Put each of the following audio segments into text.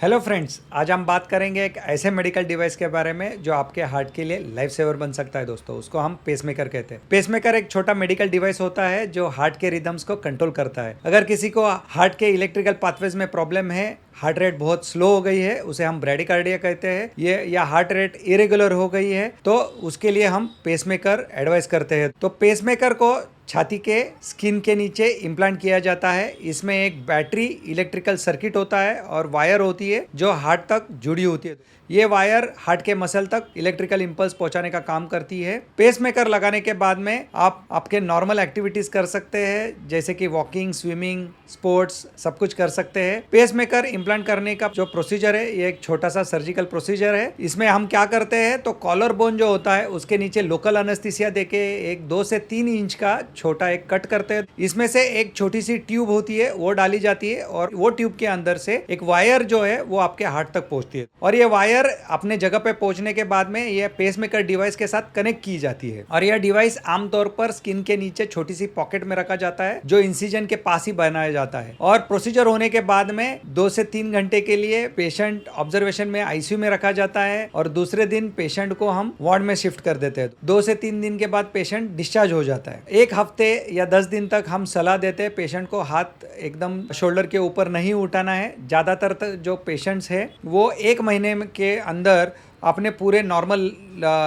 Hello friends, आज हम बात करेंगे एक ऐसे मेडिकल डिवाइस के बारे में जो आपके हार्ट के लिए लाइफ सेवर बन सकता है। दोस्तों, उसको हम पेसमेकर कहते हैं। पेसमेकर एक छोटा मेडिकल डिवाइस होता है जो हार्ट के रिदम्स को कंट्रोल करता है। अगर किसी को हार्ट के इलेक्ट्रिकल पाथवेज में प्रॉब्लम है, हार्ट रेट बहुत स्लो हो गई है, उसे हम ब्रेडिकार्डिया कहते हैं, ये या हार्ट रेट इरेगुलर हो गई है, तो उसके लिए हम पेसमेकर एडवाइस करते हैं। तो पेसमेकर को छाती के स्किन के नीचे इम्प्लांट किया जाता है। इसमें एक बैटरी इलेक्ट्रिकल सर्किट होता है और वायर होती है जो हार्ट तक जुड़ी होती है। ये वायर हार्ट के मसल तक इलेक्ट्रिकल इंपल्स पहुंचाने का काम करती है। पेसमेकर लगाने के बाद में आप आपके नॉर्मल एक्टिविटीज कर सकते हैं, जैसे कि वॉकिंग, स्विमिंग, स्पोर्ट्स, सब कुछ कर सकते हैं। पेसमेकर इम्प्लांट करने का जो प्रोसीजर है, ये एक छोटा सा सर्जिकल प्रोसीजर है। इसमें हम क्या करते हैं, तो कॉलर बोन जो होता है उसके नीचे लोकल एनेस्थीसिया देके एक 2 से 3 इंच का छोटा एक कट करते हैं। इसमें से एक छोटी सी ट्यूब होती है, वो डाली जाती है और वो ट्यूब के अंदर से एक वायर जो है वो आपके हार्ट तक पहुंचती है और ये वायर अपने जगह पे पहुंचने के बाद में ये पेसमेकर डिवाइस के साथ कनेक्ट की जाती है। और यह डिवाइस आमतौर पर स्किन के नीचे छोटी सी पॉकेट में रखा जाता है जो इंसिजन के पास ही बनाया जाता है। और प्रोसीजर होने के बाद में 2 से 3 घंटे के लिए पेशेंट ऑब्जर्वेशन में आईसीयू में रखा जाता है और दूसरे दिन पेशेंट को हम वार्ड में शिफ्ट कर देते हैं। 2 से 3 दिन के बाद पेशेंट डिस्चार्ज हो जाता है। 1 हफ्ते या 10 दिन तक हम सलाह देते हैं पेशेंट को हाथ एकदम शोल्डर के ऊपर नहीं उठाना है। ज्यादातर जो पेशेंट्स है वो 1 महीने के अंदर अपने पूरे नॉर्मल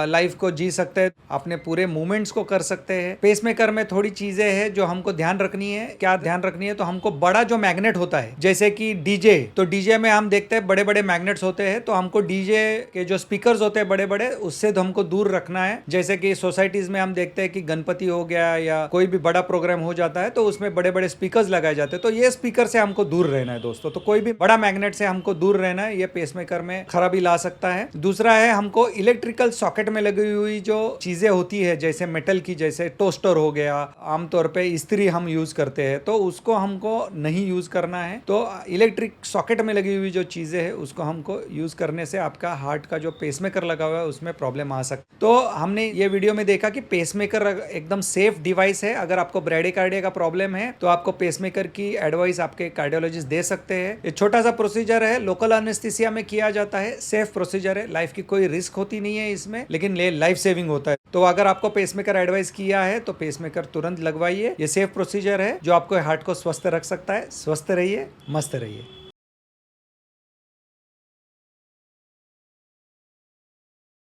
लाइफ को जी सकते हैं, अपने पूरे मूवमेंट्स को कर सकते हैं। पेसमेकर में थोड़ी चीजें हैं जो हमको ध्यान रखनी है। क्या ध्यान रखनी है, तो हमको बड़ा जो मैग्नेट होता है, जैसे कि डीजे, तो डीजे में हम देखते हैं बड़े बड़े मैग्नेट्स होते हैं, तो हमको डीजे के जो स्पीकर्स होते हैं बड़े बड़े, उससे तो हमको दूर रखना है। जैसे कि सोसाइटीज में हम देखते हैं कि गणपति हो गया या कोई भी बड़ा प्रोग्राम हो जाता है तो उसमें बड़े बड़े स्पीकर्स लगाए जाते हैं, तो ये स्पीकर से हमको दूर रहना है दोस्तों। तो कोई भी बड़ा मैग्नेट से हमको दूर रहना है, ये पेसमेकर में खराबी ला सकता है। दूसरा है, हमको इलेक्ट्रिकल सॉकेट में लगी हुई जो चीजें होती है, जैसे मेटल की, जैसे टोस्टर हो गया, आमतौर पे इस्त्री हम यूज करते हैं, तो उसको हमको नहीं यूज करना है। तो इलेक्ट्रिक सॉकेट में लगी हुई जो चीजें है उसको हमको यूज करने से आपका हार्ट का जो पेसमेकर लगा हुआ है उसमें प्रॉब्लम आ सकती। तो हमने ये वीडियो में देखा कि पेसमेकर एकदम सेफ डिवाइस है। अगर आपको ब्रेडिकार्डिया का प्रॉब्लम है तो आपको पेसमेकर की एडवाइस आपके कार्डियोलॉजिस्ट दे सकते हैं। ये छोटा सा प्रोसीजर है, लोकल एनेस्थीसिया में किया जाता है, सेफ प्रोसीजर है, लाइफ की कोई रिस्क होती नहीं है इसमें, लेकिन लाइफ सेविंग होता है। तो अगर आपको पेसमेकर एडवाइस किया है तो पेसमेकर तुरंत लगवाइए। ये सेफ प्रोसीजर है जो आपको हार्ट को स्वस्थ रख सकता है। स्वस्थ रहिए, मस्त रहिए।